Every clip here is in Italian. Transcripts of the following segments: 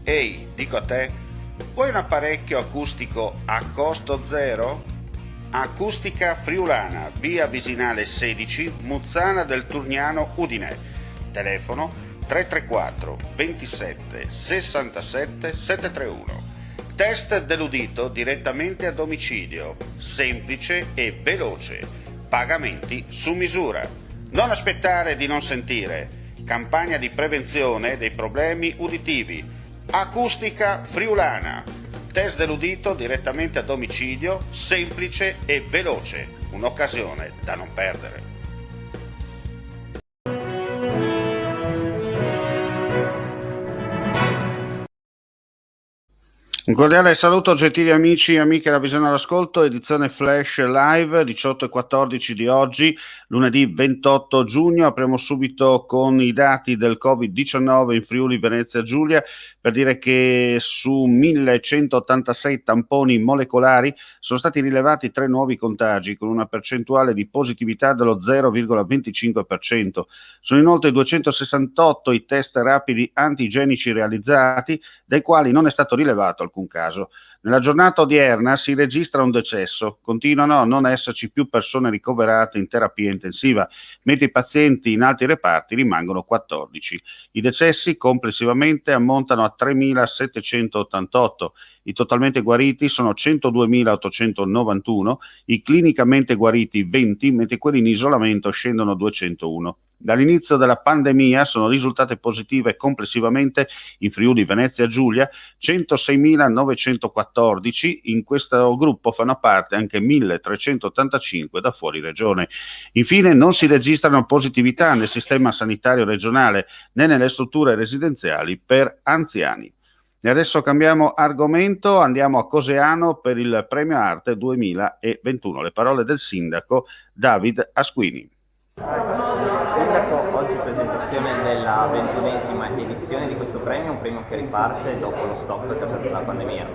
Ehi, dico a te, vuoi un apparecchio acustico a costo zero? Acustica Friulana, via Visinale 16, Muzzana del Turniano, Udine. Telefono 334 27 67 731. Test dell'udito direttamente a domicilio, semplice e veloce. Pagamenti su misura. Non aspettare di non sentire. Campagna di prevenzione dei problemi uditivi. Acustica Friulana. Test dell'udito direttamente a domicilio, semplice e veloce. Un'occasione da non perdere. Un cordiale saluto gentili amici e amiche della Visione all'Ascolto, edizione Flash Live 18 e 14 di oggi, lunedì 28 giugno. Apriamo subito con i dati del Covid-19 in Friuli Venezia Giulia per dire che su 1186 tamponi molecolari sono stati rilevati 3 nuovi contagi con una percentuale di positività dello 0,25%. Sono inoltre 268 i test rapidi antigenici realizzati, dai quali non è stato rilevato alcun caso. Nella giornata odierna si registra un decesso, continuano a non esserci più persone ricoverate in terapia intensiva, mentre i pazienti in altri reparti rimangono 14. I decessi complessivamente ammontano a 3.788, i totalmente guariti sono 102.891, i clinicamente guariti 20, mentre quelli in isolamento scendono a 201. Dall'inizio della pandemia sono risultate positive complessivamente in Friuli Venezia Giulia 106.914, in questo gruppo fanno parte anche 1.385 da fuori regione. Infine non si registrano positività nel sistema sanitario regionale né nelle strutture residenziali per anziani. E adesso cambiamo argomento, andiamo a Coseano per il Premio Arte 2021. Le parole del sindaco David Asquini. Sindaco, oggi presentazione della 21esima edizione di questo premio, un premio che riparte dopo lo stop causato dalla pandemia.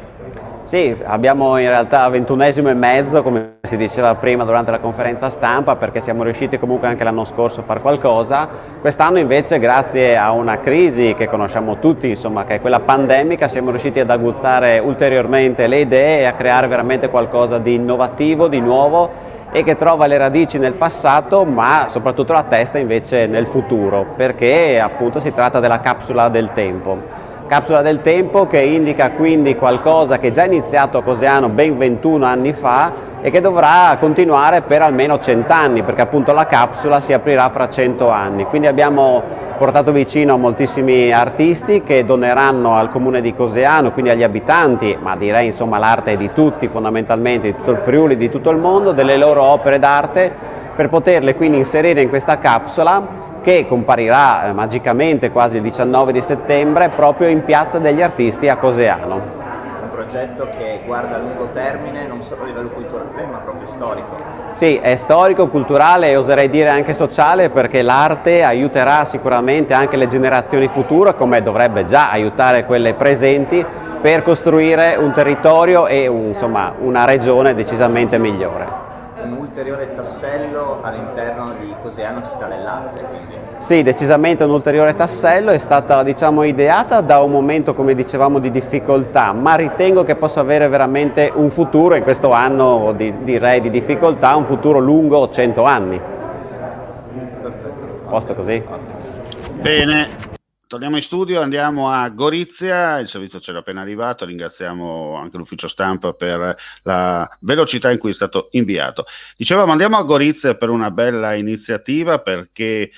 Sì, abbiamo in realtà 21esimo e mezzo, come si diceva prima durante la conferenza stampa, perché siamo riusciti comunque anche l'anno scorso a fare qualcosa. Quest'anno invece, grazie a una crisi che conosciamo tutti, insomma, che è quella pandemica, siamo riusciti ad aguzzare ulteriormente le idee e a creare veramente qualcosa di innovativo, di nuovo, e che trova le radici nel passato ma soprattutto la testa invece nel futuro, perché appunto si tratta della capsula del tempo. Capsula del tempo che indica quindi qualcosa che è già iniziato a Coseano ben 21 anni fa e che dovrà continuare per almeno 100 anni, perché appunto la capsula si aprirà fra 100 anni. Quindi abbiamo portato vicino moltissimi artisti che doneranno al comune di Coseano, quindi agli abitanti, ma direi insomma l'arte è di tutti fondamentalmente, di tutto il Friuli, di tutto il mondo, delle loro opere d'arte, per poterle quindi inserire in questa capsula che comparirà magicamente quasi il 19 di settembre proprio in Piazza degli Artisti a Coseano. Un progetto che guarda a lungo termine, non solo a livello culturale ma proprio storico. Sì, è storico, culturale e oserei dire anche sociale, perché l'arte aiuterà sicuramente anche le generazioni future, come dovrebbe già aiutare quelle presenti, per costruire un territorio e insomma una regione decisamente migliore. Un ulteriore tassello all'interno di Coseano Città dell'Arte, quindi. Sì, decisamente un ulteriore tassello, è stata ideata da un momento, come dicevamo, di difficoltà, ma ritengo che possa avere veramente un futuro in questo anno direi di difficoltà, un futuro lungo 100 anni. Perfetto. Posto così? Bene. Torniamo in studio, andiamo a Gorizia, il servizio c'era appena arrivato, ringraziamo anche l'ufficio stampa per la velocità in cui è stato inviato. Dicevamo andiamo a Gorizia per una bella iniziativa, perché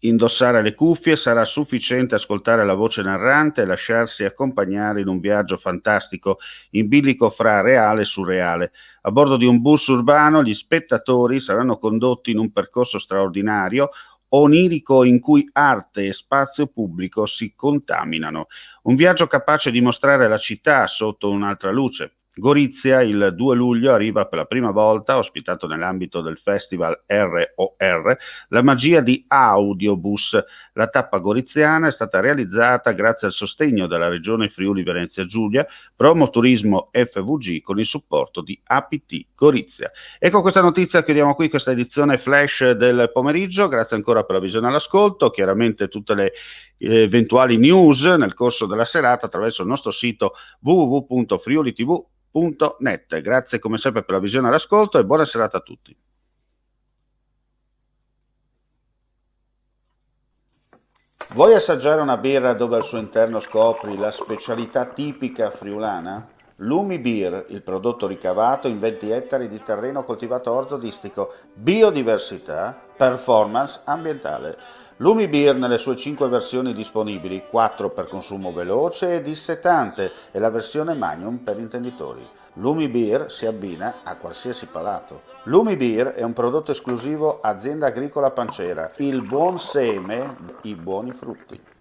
indossare le cuffie sarà sufficiente ascoltare la voce narrante e lasciarsi accompagnare in un viaggio fantastico in bilico fra reale e surreale. A bordo di un bus urbano gli spettatori saranno condotti in un percorso straordinario, onirico, in cui arte e spazio pubblico si contaminano. Un viaggio capace di mostrare la città sotto un'altra luce. Gorizia il 2 luglio arriva per la prima volta, ospitato nell'ambito del festival ROR, la magia di Audiobus. La tappa goriziana è stata realizzata grazie al sostegno della Regione Friuli Venezia Giulia, Promoturismo FVG, con il supporto di APT Gorizia. Ecco questa notizia, chiudiamo qui questa edizione flash del pomeriggio. Grazie ancora per la visione all'ascolto. Chiaramente tutte le eventuali news nel corso della serata attraverso il nostro sito www.friulitv.net. Grazie come sempre per la visione e l'ascolto e buona serata a tutti. Vuoi assaggiare una birra dove al suo interno scopri la specialità tipica friulana? Lumi Beer, il prodotto ricavato in 20 ettari di terreno coltivato orzodistico, biodiversità, performance ambientale. Lumi Beer nelle sue 5 versioni disponibili, 4 per consumo veloce e dissetante e la versione Magnum per intenditori. Lumi Beer si abbina a qualsiasi palato. Lumi Beer è un prodotto esclusivo Azienda Agricola Pancera, il buon seme, i buoni frutti.